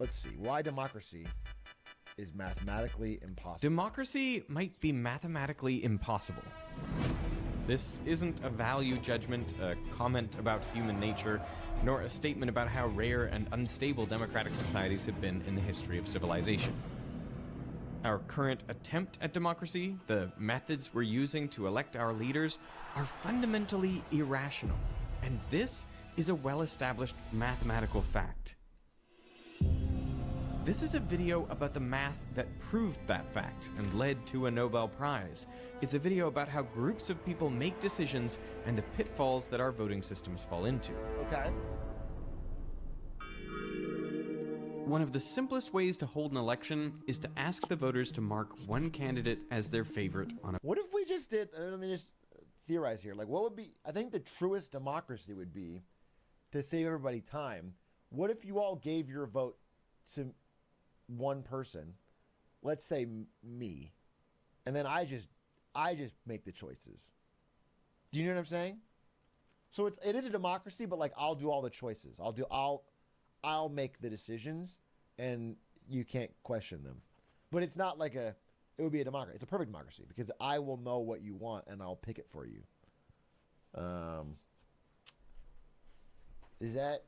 let's see, why democracy is mathematically impossible. Democracy might be mathematically impossible. This isn't a value judgment, a comment about human nature, nor a statement about how rare and unstable democratic societies have been in the history of civilization. Our current attempt at democracy, the methods we're using to elect our leaders, are fundamentally irrational, and this is a well-established mathematical fact. This is a video about the math that proved that fact and led to a Nobel Prize. It's a video about how groups of people make decisions and the pitfalls that our voting systems fall into. Okay. One of the simplest ways to hold an election is to ask the voters to mark one candidate as their favorite on a... What if we just did, let me just theorize here, like what would be, I think the truest democracy would be, to save everybody time, what if you all gave your vote to one person, let's say me, and then I just make the choices. Do you know what I'm saying? So it is a democracy, but like I'll do all the choices. I'll make the decisions, and you can't question them. But it's not like it would be a democracy. It's a perfect democracy because I will know what you want and I'll pick it for you. Is that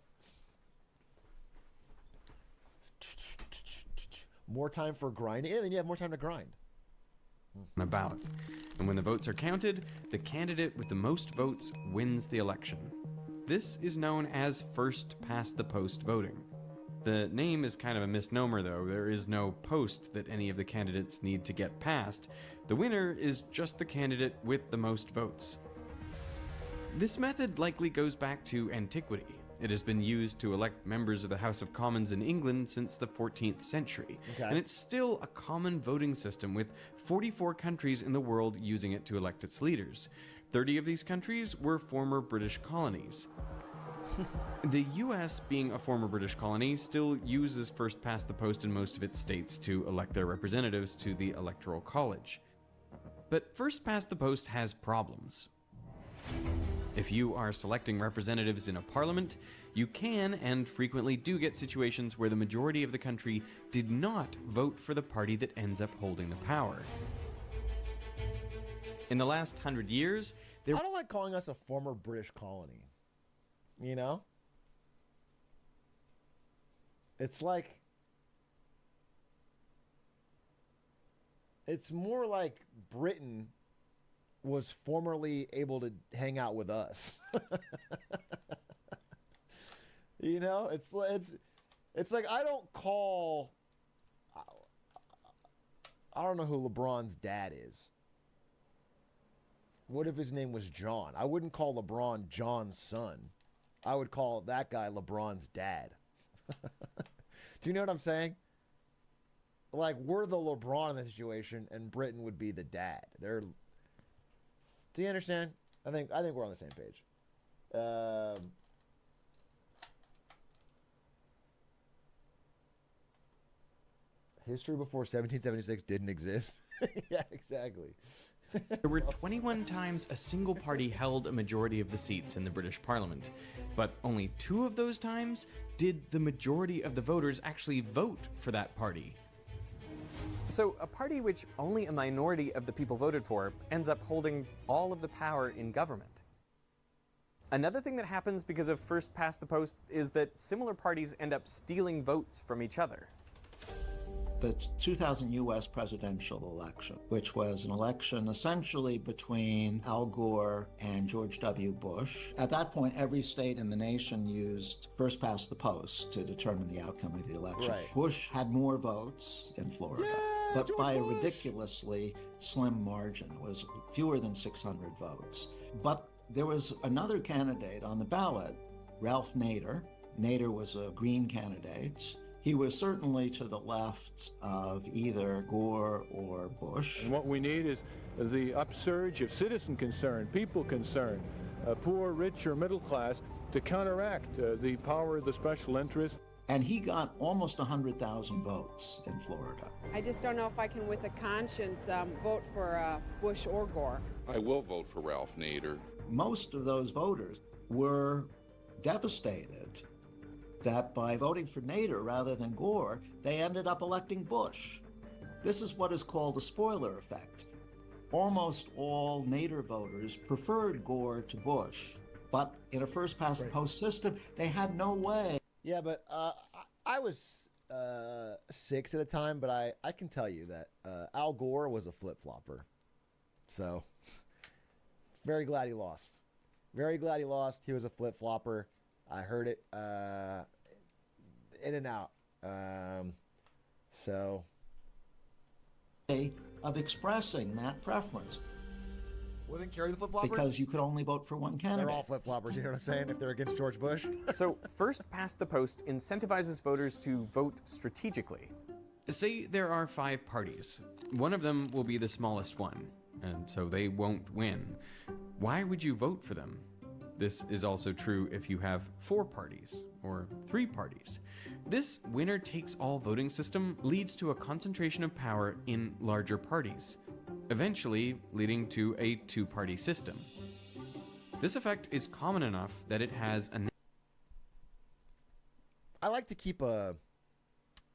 more time for grinding? Yeah, then you have more time to grind. On a ballot. And when the votes are counted, the candidate with the most votes wins the election. This is known as first past the post voting. The name is kind of a misnomer though. There is no post that any of the candidates need to get past. The winner is just the candidate with the most votes. This method likely goes back to antiquity. It has been used to elect members of the House of Commons in England since the 14th century, and it's still a common voting system with 44 countries in the world using it to elect its leaders. 30 of these countries were former British colonies. The US, being a former British colony, still uses first past the post in most of its states to elect their representatives to the Electoral College. But first past the post has problems. If you are selecting representatives in a parliament, you can and frequently do get situations where the majority of the country did not vote for the party that ends up holding the power. In the last 100 years, I don't like calling us a former British colony. You know? It's like... It's more like Britain was formerly able to hang out with us. You know, it's like I don't know who LeBron's dad is. What if his name was John? I wouldn't call LeBron John's son. I would call that guy LeBron's dad. Do you know what I'm saying? Like, we're the LeBron in this situation, and Britain would be the dad. Do you understand? I think we're on the same page. History before 1776 didn't exist. Yeah, exactly. There were 21 times a single party held a majority of the seats in the British Parliament, but only 2 of those times did the majority of the voters actually vote for that party. So a party which only a minority of the people voted for ends up holding all of the power in government. Another thing that happens because of first past the post is that similar parties end up stealing votes from each other. The 2000 US presidential election, which was an election essentially between Al Gore and George W. Bush. At that point, every state in the nation used first past the post to determine the outcome of the election. Right. Bush had more votes in Florida, but George by Bush. a ridiculously slim margin. It was fewer than 600 votes. But there was another candidate on the ballot, Ralph Nader. Nader was a Green candidate. He was certainly to the left of either Gore or Bush. And what we need is the upsurge of citizen concern, people concern, poor, rich, or middle class, to counteract the power of the special interest. And he got almost 100,000 votes in Florida. I just don't know if I can, with a conscience, vote for Bush or Gore. I will vote for Ralph Nader. Most of those voters were devastated that by voting for Nader rather than Gore, they ended up electing Bush. This is what is called a spoiler effect. Almost all Nader voters preferred Gore to Bush, but in a first-past-the-post system, they had no way. Yeah, but I was 6 at the time, but I can tell you that Al Gore was a flip-flopper. So, very glad he lost. Very glad he lost. He was a flip-flopper. I heard it in and out. So... of expressing that preference. Wasn't Kerry the flip-flopper? Because you could only vote for one candidate. They're all flip-floppers, you know what I'm saying? If they're against George Bush. So, first past the post incentivizes voters to vote strategically. Say there are 5 parties. One of them will be the smallest one, and so they won't win. Why would you vote for them? This is also true if you have 4 parties, or 3 parties. This winner-takes-all voting system leads to a concentration of power in larger parties, eventually leading to a 2-party system. This effect is common enough that it has a... I like to keep a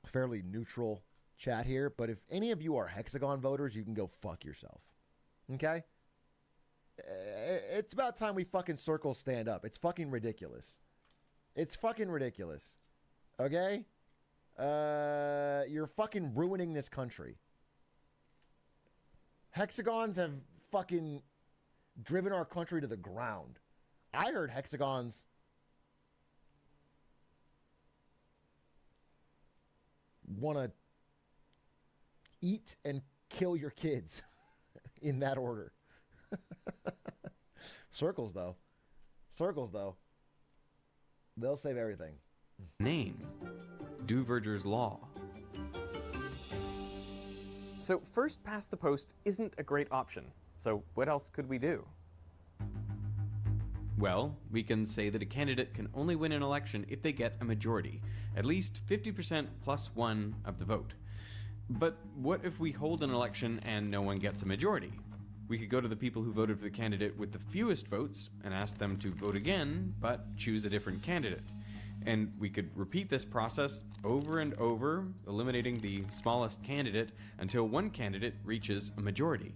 fairly neutral chat here, but if any of you are hexagon voters, you can go fuck yourself. Okay? It's about time we fucking circle stand up. It's fucking ridiculous. It's fucking ridiculous. Okay? You're fucking ruining this country. Hexagons have fucking driven our country to the ground. I heard hexagons want to eat and kill your kids in that order. Circles, though. Circles, though. They'll save everything. Name. Duverger's Law. So, first past the post isn't a great option. So, what else could we do? Well, we can say that a candidate can only win an election if they get a majority, at least 50% plus 1 of the vote. But what if we hold an election and no one gets a majority? We could go to the people who voted for the candidate with the fewest votes and ask them to vote again, but choose a different candidate. And we could repeat this process over and over, eliminating the smallest candidate until one candidate reaches a majority.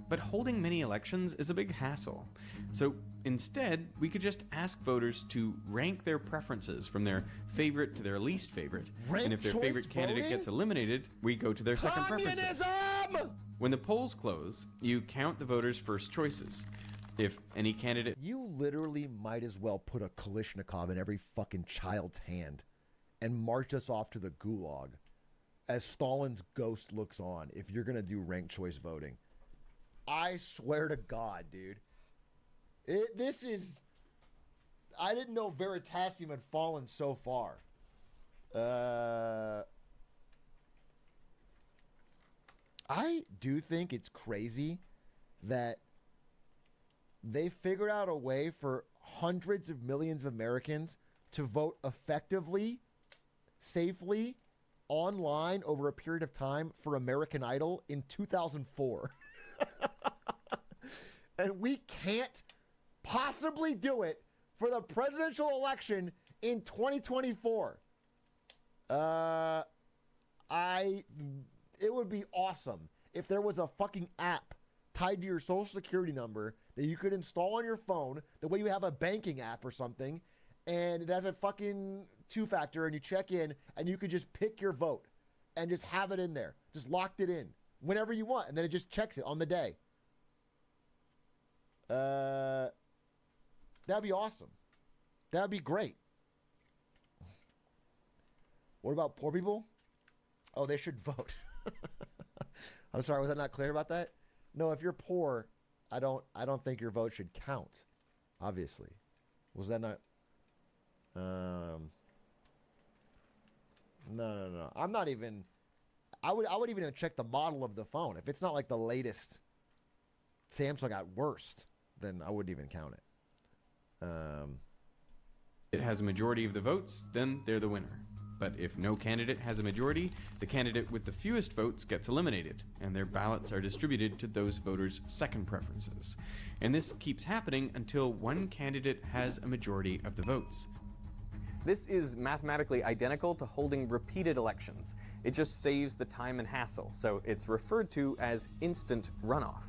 But holding many elections is a big hassle. So instead, we could just ask voters to rank their preferences from their favorite to their least favorite. Rank and if their choice favorite candidate voting? gets eliminated, we go to their second preferences. Communism! When the polls close, you count the voters' first choices. If any candidate... You literally might as well put a Kalashnikov in every fucking child's hand and march us off to the gulag as Stalin's ghost looks on if you're going to do ranked choice voting. I swear to God, dude. This is... I didn't know Veritasium had fallen so far. I do think it's crazy that they figured out a way for hundreds of millions of Americans to vote effectively, safely, online over a period of time for American Idol in 2004. And we can't possibly do it for the presidential election in 2024. It would be awesome if there was a fucking app tied to your social security number that you could install on your phone the way you have a banking app or something, and it has a fucking 2-factor, and you check in and you could just pick your vote and just have it in there, just locked it in whenever you want, and then it just checks it on the day. That'd be awesome. That'd be great. What about poor people? Oh, they should vote. I'm sorry, was I not clear about that? No, if you're poor, I don't think your vote should count. Obviously. Was that not No. I'm not even I would even check the model of the phone. If it's not like the latest Samsung at worst, then I wouldn't even count it. It has a majority of the votes, then they're the winner. But if no candidate has a majority, the candidate with the fewest votes gets eliminated, and their ballots are distributed to those voters' second preferences. And this keeps happening until one candidate has a majority of the votes. This is mathematically identical to holding repeated elections. It just saves the time and hassle, so it's referred to as instant runoff.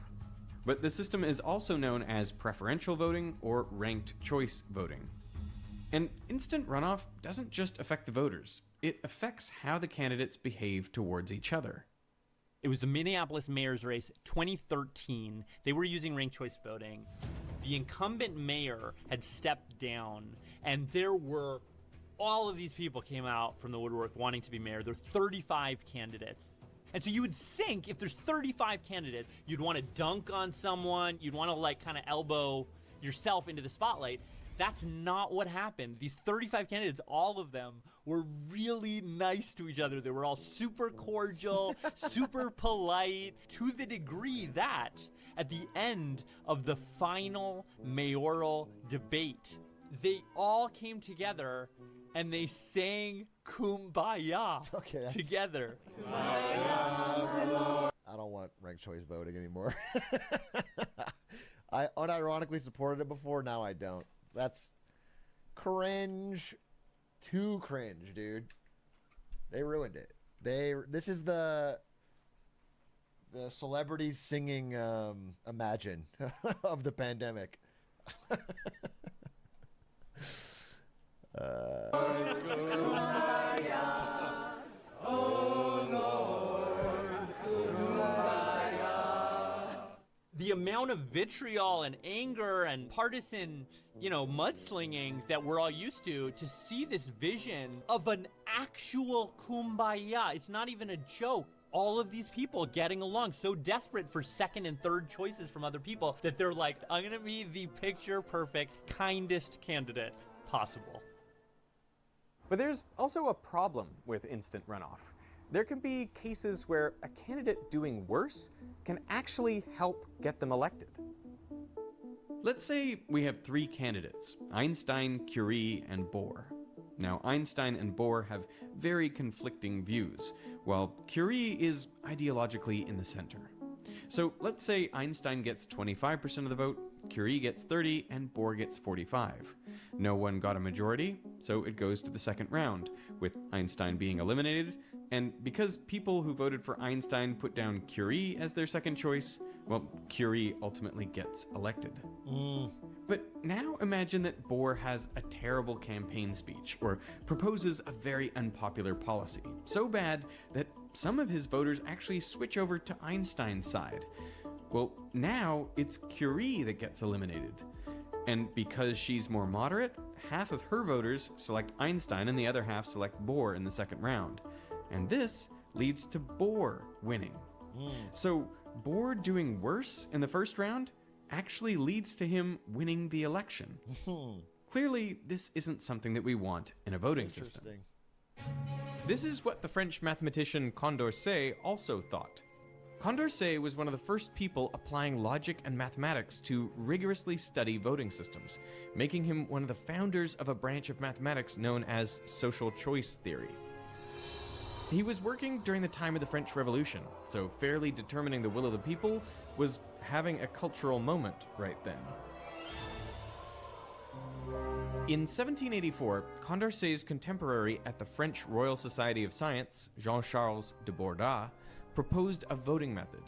But the system is also known as preferential voting or ranked choice voting. And instant runoff doesn't just affect the voters, it affects how the candidates behave towards each other. It was the Minneapolis mayor's race, 2013. They were using ranked choice voting. The incumbent mayor had stepped down, and there were all of these people came out from the woodwork wanting to be mayor. There are 35 candidates. And so you would think if there's 35 candidates, you'd want to dunk on someone, you'd want to like kind of elbow yourself into the spotlight. That's not what happened. These 35 candidates, all of them were really nice to each other. They were all super cordial, super polite, to the degree that at the end of the final mayoral debate, they all came together and they sang Kumbaya together. I don't want ranked choice voting anymore. I unironically supported it before, now I don't. That's cringe. Too cringe, dude. They ruined it. This is the celebrities singing Imagine of the pandemic. The amount of vitriol and anger and partisan, mudslinging that we're all used to see this vision of an actual kumbaya. It's not even a joke. All of these people getting along, so desperate for second and third choices from other people that they're like, I'm gonna be the picture perfect, kindest candidate possible. But there's also a problem with instant runoff. There can be cases where a candidate doing worse can actually help get them elected. Let's say we have three candidates, Einstein, Curie, and Bohr. Now, Einstein and Bohr have very conflicting views, while Curie is ideologically in the center. So let's say Einstein gets 25% of the vote, Curie gets 30, and Bohr gets 45. No one got a majority, so it goes to the second round, with Einstein being eliminated, and because people who voted for Einstein put down Curie as their second choice, well, Curie ultimately gets elected. But now imagine that Bohr has a terrible campaign speech or proposes a very unpopular policy, so bad that some of his voters actually switch over to Einstein's side. Well, now it's Curie that gets eliminated. And because she's more moderate, half of her voters select Einstein and the other half select Bohr in the second round. And this leads to Bohr winning. So Bohr doing worse in the first round actually leads to him winning the election. Clearly, this isn't something that we want in a voting system. This is what the French mathematician Condorcet also thought. Condorcet was one of the first people applying logic and mathematics to rigorously study voting systems, making him one of the founders of a branch of mathematics known as social choice theory. He was working during the time of the French Revolution, so fairly determining the will of the people was having a cultural moment right then. In 1784, Condorcet's contemporary at the French Royal Society of Science, Jean-Charles de Borda, proposed a voting method.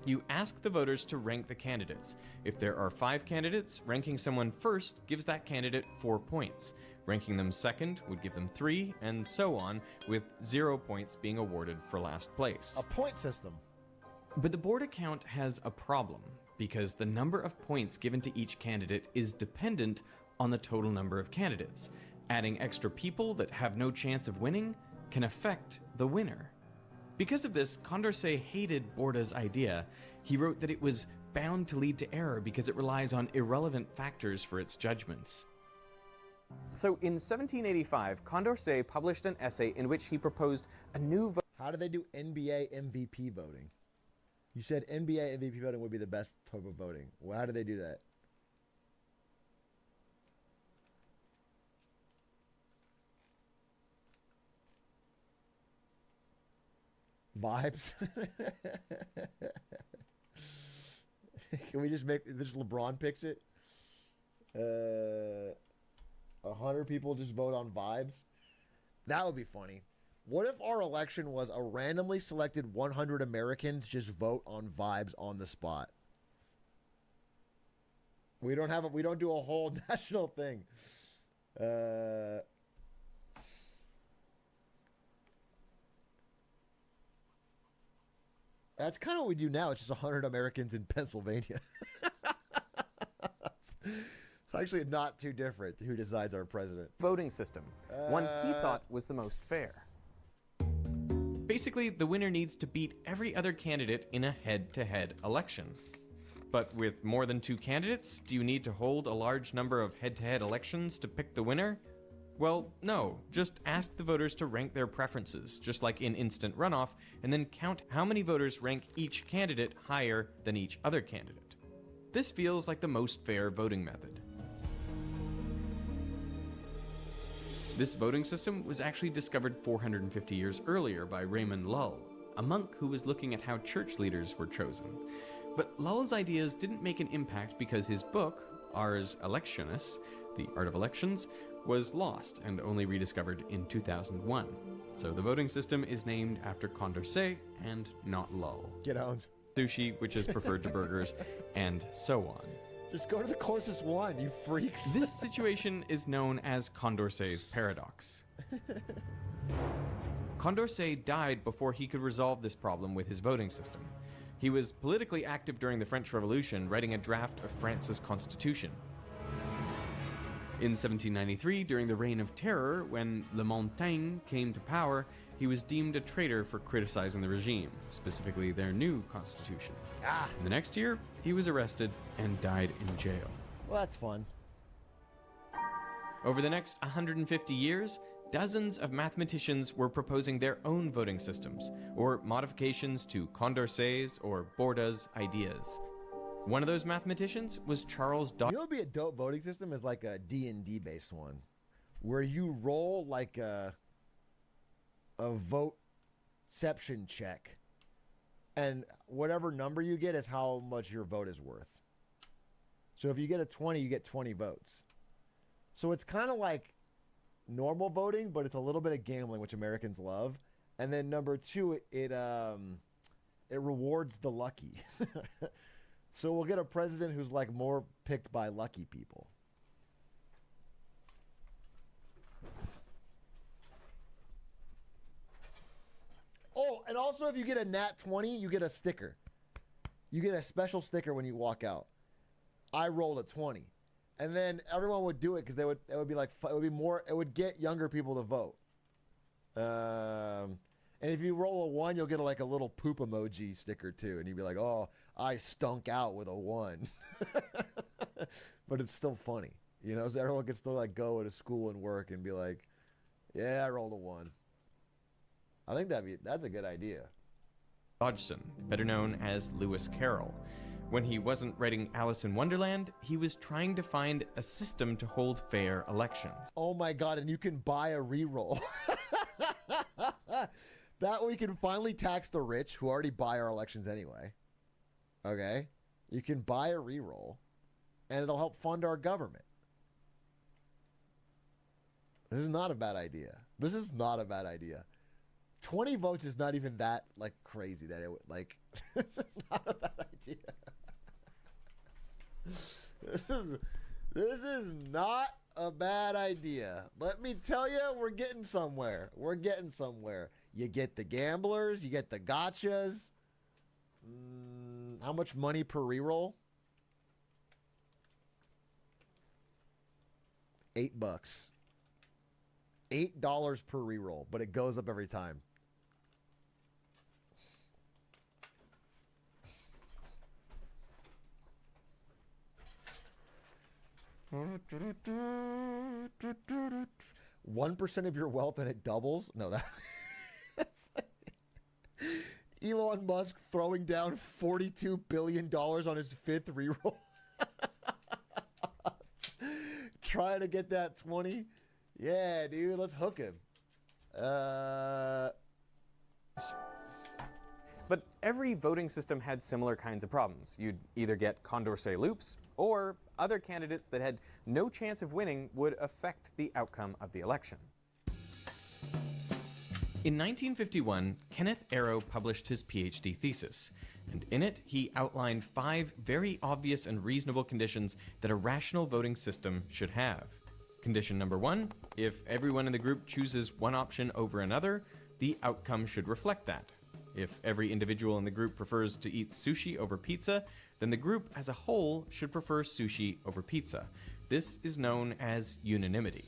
You ask the voters to rank the candidates. If there are 5 candidates, ranking someone first gives that candidate 4 points. Ranking them second would give them 3, and so on, with 0 points being awarded for last place. A point system. But the board account has a problem, because the number of points given to each candidate is dependent on the total number of candidates. Adding extra people that have no chance of winning can affect the winner. Because of this, Condorcet hated Borda's idea. He wrote that it was bound to lead to error because it relies on irrelevant factors for its judgments. So in 1785, Condorcet published an essay in which he proposed a new How do they do NBA MVP voting? You said NBA MVP voting would be the best type of voting. Well, how do they do that? Vibes? Can we just make this LeBron picks it? 100 people just vote on vibes? That would be funny. What if our election was a randomly selected 100 Americans just vote on vibes on the spot? We don't do a whole national thing. That's kind of what we do now. It's just 100 Americans in Pennsylvania. It's actually not too different who decides our president. Voting system, one he thought was the most fair. Basically, the winner needs to beat every other candidate in a head-to-head election. But with more than 2 candidates, do you need to hold a large number of head-to-head elections to pick the winner? Well, no. Just ask the voters to rank their preferences, just like in instant runoff, and then count how many voters rank each candidate higher than each other candidate. This feels like the most fair voting method. This voting system was actually discovered 450 years earlier by Raymond Lull, a monk who was looking at how church leaders were chosen. But Lull's ideas didn't make an impact because his book, Ars Electionis, The Art of Elections, was lost and only rediscovered in 2001. So the voting system is named after Condorcet and not Lull. Get owned. Sushi, which is preferred to burgers, and so on. Just go to the closest one, you freaks. This situation is known as Condorcet's paradox. Condorcet died before he could resolve this problem with his voting system. He was politically active during the French Revolution, writing a draft of France's constitution. In 1793, during the Reign of Terror, when Le Montaigne came to power, he was deemed a traitor for criticizing the regime, specifically their new constitution. The next year, he was arrested and died in jail. Well, that's fun. Over the next 150 years, dozens of mathematicians were proposing their own voting systems, or modifications to Condorcet's or Borda's ideas. One of those mathematicians was Charles You know what would be a dope voting system is like a D&D based one, where you roll like a voteception check, and whatever number you get is how much your vote is worth. So if you get a 20, you get 20 votes. So it's kind of like normal voting, but it's a little bit of gambling, which Americans love. And then number 2, it rewards the lucky. So we'll get a president who's like more picked by lucky people. Oh, and also if you get a nat 20, you get a sticker. You get a special sticker when you walk out. I rolled a 20. And then everyone would do it because it would be like, it would get younger people to vote. And if you roll a 1, you'll get like a little poop emoji sticker too. And you'd be like, oh, I stunk out with a 1. But it's still funny. You know, so everyone can still like go to school and work and be like, yeah, I rolled a 1. I think that's a good idea. Dodgson, better known as Lewis Carroll. When he wasn't writing Alice in Wonderland, he was trying to find a system to hold fair elections. Oh my God, and you can buy a reroll. That way we can finally tax the rich who already buy our elections anyway. Okay? You can buy a reroll, and it'll help fund our government. This is not a bad idea. 20 votes is not even that, like, crazy that it would, like, this is not a bad idea. This is not a bad idea. Let me tell you, we're getting somewhere. You get the gamblers, you get the gotchas. How much money per reroll? $8. $8 per reroll, but it goes up every time. $1% of your wealth and it doubles? No, that Elon Musk throwing down $42 billion on his 5th reroll. Trying to get that 20. Yeah, dude, let's hook him. But every voting system had similar kinds of problems. You'd either get Condorcet loops, or other candidates that had no chance of winning would affect the outcome of the election. In 1951, Kenneth Arrow published his PhD thesis, and in it he outlined 5 very obvious and reasonable conditions that a rational voting system should have. Condition number 1, if everyone in the group chooses one option over another, the outcome should reflect that. If every individual in the group prefers to eat sushi over pizza, then the group as a whole should prefer sushi over pizza. This is known as unanimity.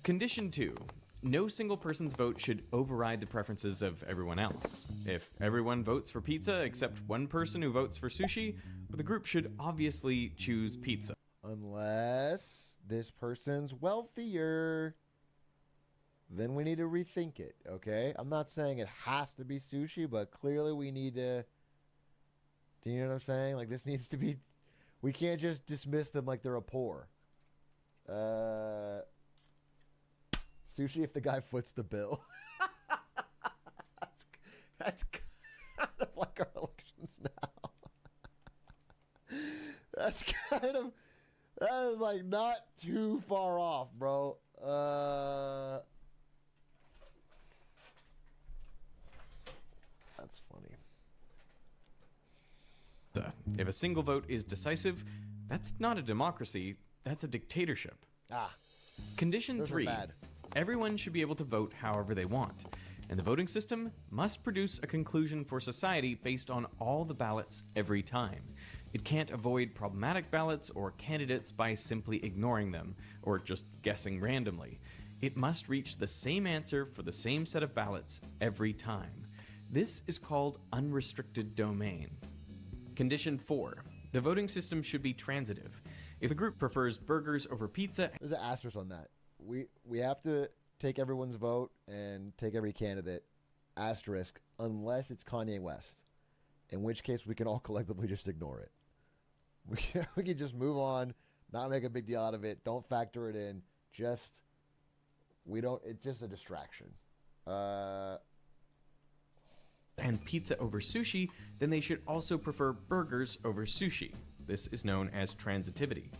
Condition 2. No single person's vote should override the preferences of everyone else. If everyone votes for pizza except one person who votes for sushi, the group should obviously choose pizza. Unless this person's wealthier, then we need to rethink it, okay? I'm not saying it has to be sushi, but clearly we need to... Do you know what I'm saying? Like, this needs to be... We can't just dismiss them like they're a poor. Sushi if the guy foots the bill. that's kind of like our elections now. That is like not too far off, bro. That's funny. If a single vote is decisive, that's not a democracy, that's a dictatorship. Condition Those are 3. bad. Everyone should be able to vote however they want, and the voting system must produce a conclusion for society based on all the ballots every time. It can't avoid problematic ballots or candidates by simply ignoring them, or just guessing randomly. It must reach the same answer for the same set of ballots every time. This is called unrestricted domain. Condition 4. The voting system should be transitive. If a group prefers burgers over pizza... There's an asterisk on that. We have to take everyone's vote and take every candidate, asterisk, unless it's Kanye West, in which case we can all collectively just ignore it. We can just move on, not make a big deal out of it, don't factor it in, it's just a distraction. And pizza over sushi, then they should also prefer burgers over sushi. This is known as transitivity.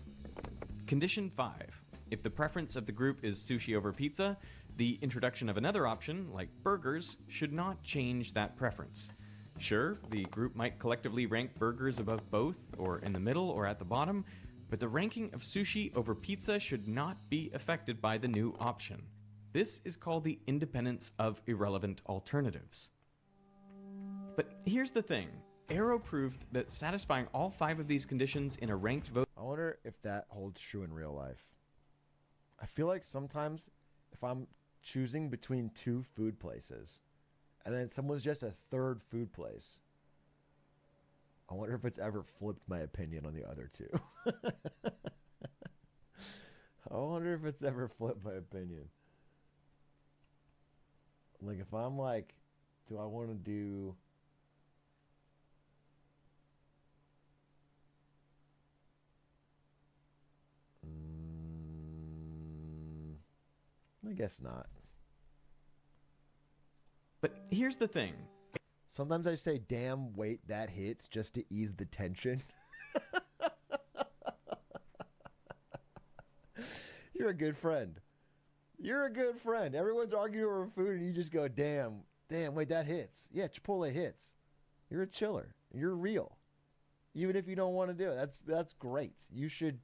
Condition 5. If the preference of the group is sushi over pizza, the introduction of another option, like burgers, should not change that preference. Sure, the group might collectively rank burgers above both, or in the middle, or at the bottom, but the ranking of sushi over pizza should not be affected by the new option. This is called the independence of irrelevant alternatives. But here's the thing. Arrow proved that satisfying all 5 of these conditions in a ranked vote... I wonder if that holds true in real life. I feel like sometimes if I'm choosing between 2 food places and then someone's just a third food place, I wonder if it's ever flipped my opinion on the other 2. I wonder if it's ever flipped my opinion. Like if I'm like, do I want to do... I guess not. But here's the thing. Sometimes I say, damn, wait, that hits, just to ease the tension. You're a good friend. You're a good friend. Everyone's arguing over food, and you just go, damn, wait, that hits. Yeah, Chipotle hits. You're a chiller. You're real. Even if you don't want to do it. That's great. You should...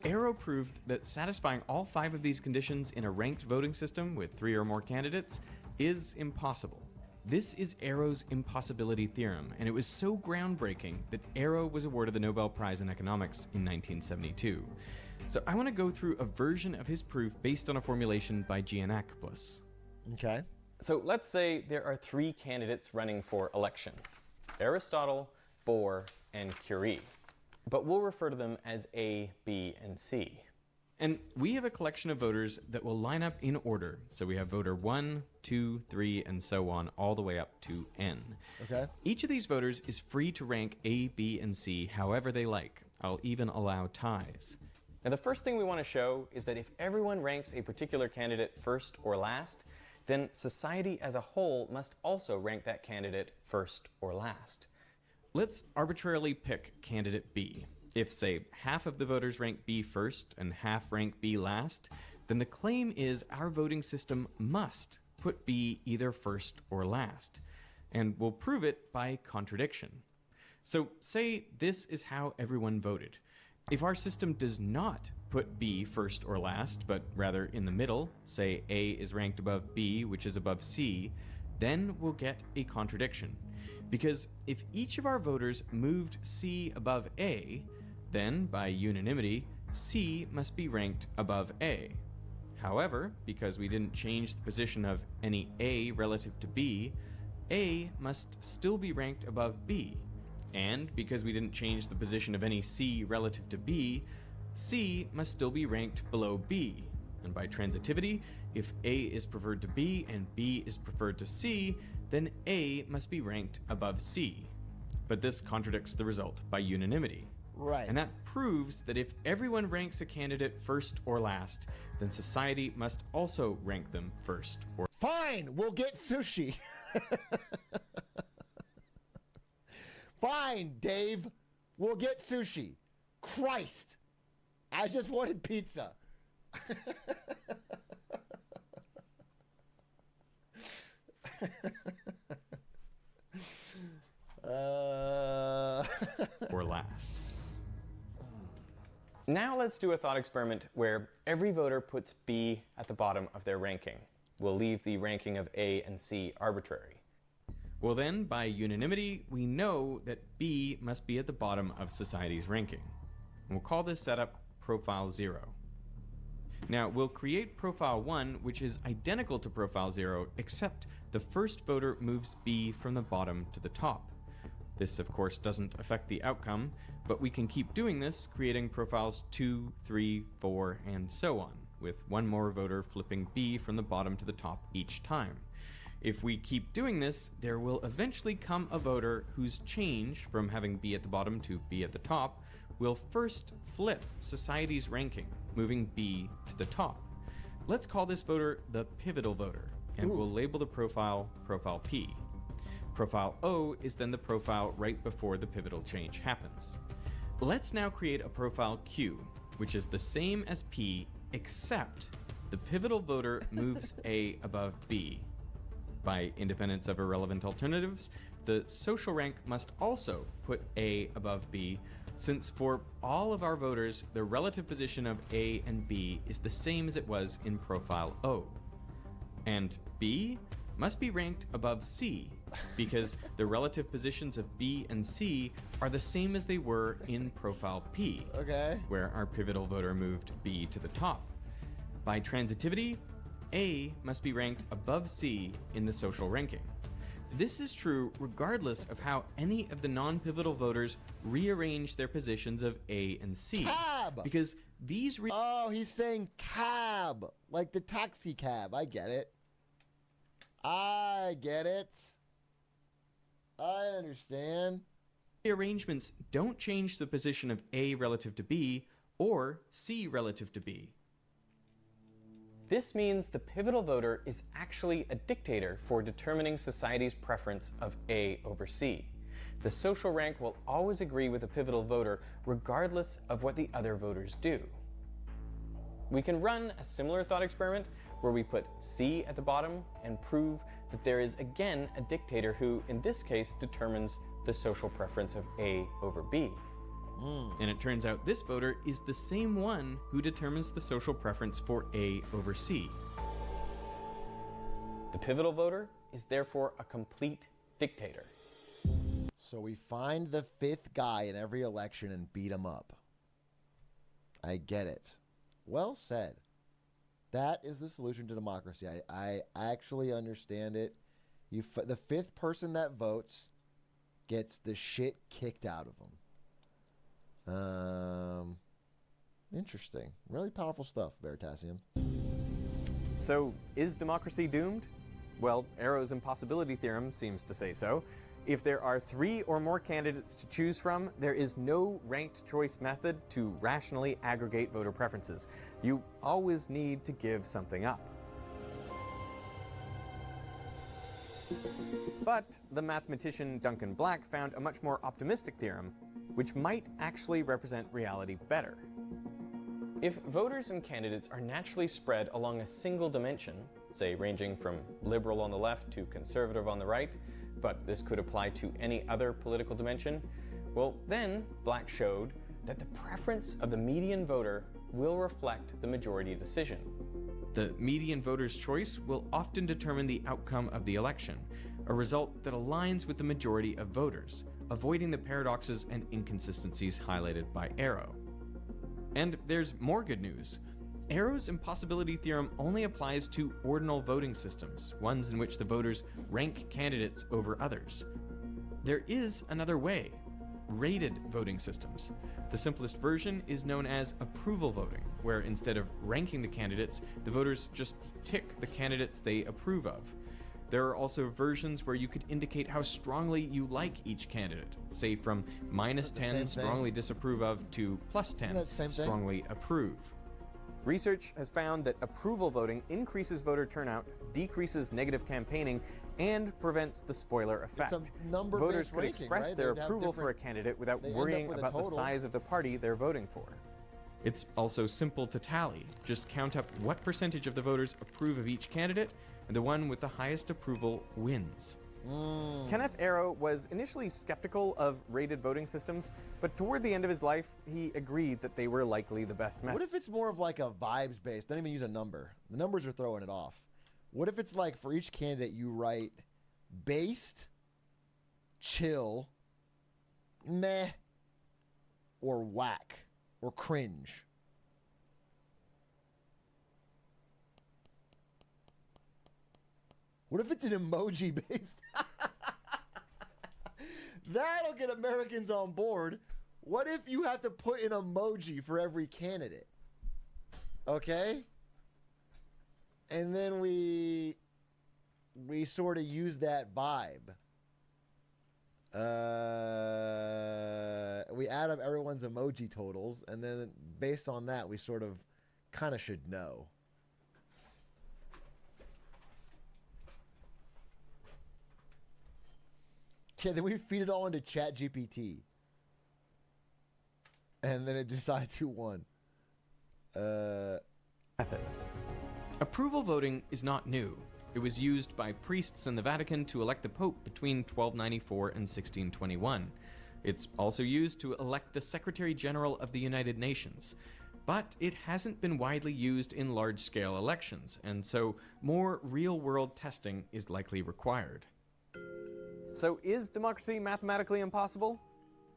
Arrow proved that satisfying all 5 of these conditions in a ranked voting system with 3 or more candidates is impossible. This is Arrow's impossibility theorem, and it was so groundbreaking that Arrow was awarded the Nobel Prize in Economics in 1972. So I want to go through a version of his proof based on a formulation by Giannakopoulos. Okay. So let's say there are 3 candidates running for election: Aristotle, Bohr, and Curie. But we'll refer to them as A, B, and C. And we have a collection of voters that will line up in order. So we have voter 1, 2, 3, and so on, all the way up to N. Okay. Each of these voters is free to rank A, B, and C however they like. I'll even allow ties. Now, the first thing we want to show is that if everyone ranks a particular candidate first or last, then society as a whole must also rank that candidate first or last. Let's arbitrarily pick candidate B. If, say, half of the voters rank B first and half rank B last, then the claim is our voting system must put B either first or last. And we'll prove it by contradiction. So say this is how everyone voted. If our system does not put B first or last, but rather in the middle, say A is ranked above B, which is above C, then we'll get a contradiction. Because if each of our voters moved C above A, then by unanimity, C must be ranked above A. However, because we didn't change the position of any A relative to B, A must still be ranked above B. And because we didn't change the position of any C relative to B, C must still be ranked below B. And by transitivity, if A is preferred to B and B is preferred to C, then A must be ranked above C. But this contradicts the result by unanimity. Right. And that proves that if everyone ranks a candidate first or last, then society must also rank them first or... Fine, we'll get sushi. Fine, Dave, we'll get sushi. Christ, I just wanted pizza. or last. Now let's do a thought experiment where every voter puts B at the bottom of their ranking. We'll leave the ranking of A and C arbitrary. Well then, by unanimity, we know that B must be at the bottom of society's ranking. And we'll call this setup Profile 0. Now, we'll create Profile 1, which is identical to Profile 0, except the first voter moves B from the bottom to the top. This, of course, doesn't affect the outcome, but we can keep doing this, creating profiles 2, 3, 4, and so on, with one more voter flipping B from the bottom to the top each time. If we keep doing this, there will eventually come a voter whose change from having B at the bottom to B at the top will first flip society's ranking, moving B to the top. Let's call this voter the pivotal voter, and we'll label the profile Profile P. Profile O is then the profile right before the pivotal change happens. Let's now create a profile Q, which is the same as P, except the pivotal voter moves A above B. By independence of irrelevant alternatives, the social rank must also put A above B, since for all of our voters, the relative position of A and B is the same as it was in Profile O. And B must be ranked above C, because the relative positions of B and C are the same as they were in Profile P, Okay. where our pivotal voter moved B to the top. By transitivity, A must be ranked above C in the social ranking. This is true regardless of how any of the non-pivotal voters rearrange their positions of A and C. Cab! Because these Oh, he's saying cab, like the taxi cab. I get it. I get it. I understand. rearrangements don't change the position of A relative to B or C relative to B. This means the pivotal voter is actually a dictator for determining society's preference of A over C. The social rank will always agree with the pivotal voter regardless of what the other voters do. We can run a similar thought experiment where we put C at the bottom and prove that there is again a dictator who, in this case, determines the social preference of A over B. And it turns out this voter is the same one who determines the social preference for A over C. The pivotal voter is therefore a complete dictator. So we find the fifth guy in every election and beat him up. I get it. Well said. That is the solution to democracy. I actually understand it. The fifth person that votes gets the shit kicked out of them. Interesting. Really powerful stuff, Veritasium. So, is democracy doomed? Well, Arrow's impossibility theorem seems to say so. If there are 3 or more candidates to choose from, there is no ranked choice method to rationally aggregate voter preferences. You always need to give something up. But the mathematician Duncan Black found a much more optimistic theorem, which might actually represent reality better. If voters and candidates are naturally spread along a single dimension, say ranging from liberal on the left to conservative on the right, but this could apply to any other political dimension, well then, Black showed that the preference of the median voter will reflect the majority decision. The median voter's choice will often determine the outcome of the election, a result that aligns with the majority of voters, avoiding the paradoxes and inconsistencies highlighted by Arrow. And there's more good news. Arrow's impossibility theorem only applies to ordinal voting systems, ones in which the voters rank candidates over others. There is another way: rated voting systems. The simplest version is known as approval voting, where instead of ranking the candidates, the voters just tick the candidates they approve of. There are also versions where you could indicate how strongly you like each candidate, say from -10 strongly disapprove of to +10 strongly approve. Research has found that approval voting increases voter turnout, decreases negative campaigning, and prevents the spoiler effect. It's a number-based Voters could ranking, express right? their They'd have approval for a different- candidate without they end worrying up with a about the total. size of the party they're voting for. It's also simple to tally. Just count up what percentage of the voters approve of each candidate, and the one with the highest approval wins. Kenneth Arrow was initially skeptical of rated voting systems, but toward the end of his life, he agreed that they were likely the best method. What if it's more of like a vibes based? Don't even use a number. The numbers are throwing it off. What if it's like for each candidate you write based, chill, meh, or whack, or cringe? What if it's an emoji based? That'll get Americans on board. What if you have to put an emoji for every candidate? Okay? And then we sort of use that vibe. We add up everyone's emoji totals, and then based on that, we sort of kind of should know. Yeah, then we feed it all into ChatGPT. And then it decides who won. Method. Approval voting is not new. It was used by priests in the Vatican to elect the Pope between 1294 and 1621. It's also used to elect the Secretary General of the United Nations. But it hasn't been widely used in large-scale elections, and so more real-world testing is likely required. So is democracy mathematically impossible?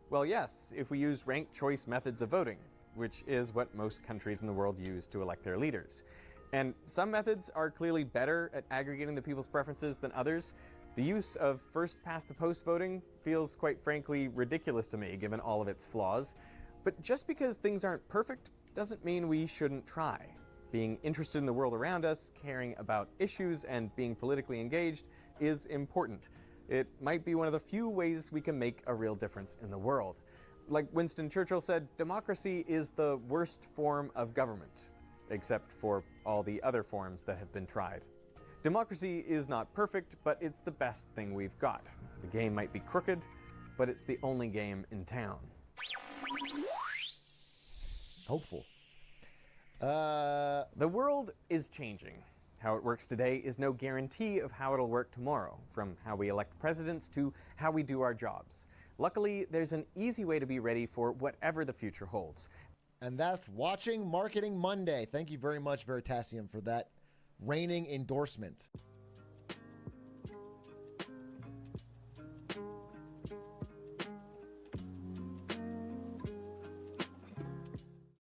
Well, yes, if we use ranked choice methods of voting, which is what most countries in the world use to elect their leaders. And some methods are clearly better at aggregating the people's preferences than others. The use of first-past-the-post voting feels, quite frankly, ridiculous to me, given all of its flaws. But just because things aren't perfect doesn't mean we shouldn't try. Being interested in the world around us, caring about issues, and being politically engaged is important. It might be one of the few ways we can make a real difference in the world. Like Winston Churchill said, democracy is the worst form of government, except for all the other forms that have been tried. Democracy is not perfect, but it's the best thing we've got. The game might be crooked, but it's the only game in town. Hopeful. The world is changing. How it works today is no guarantee of how it'll work tomorrow, from how we elect presidents to how we do our jobs. Luckily, there's an easy way to be ready for whatever the future holds. And that's Watching Marketing Monday. Thank you very much, Veritasium, for that reigning endorsement.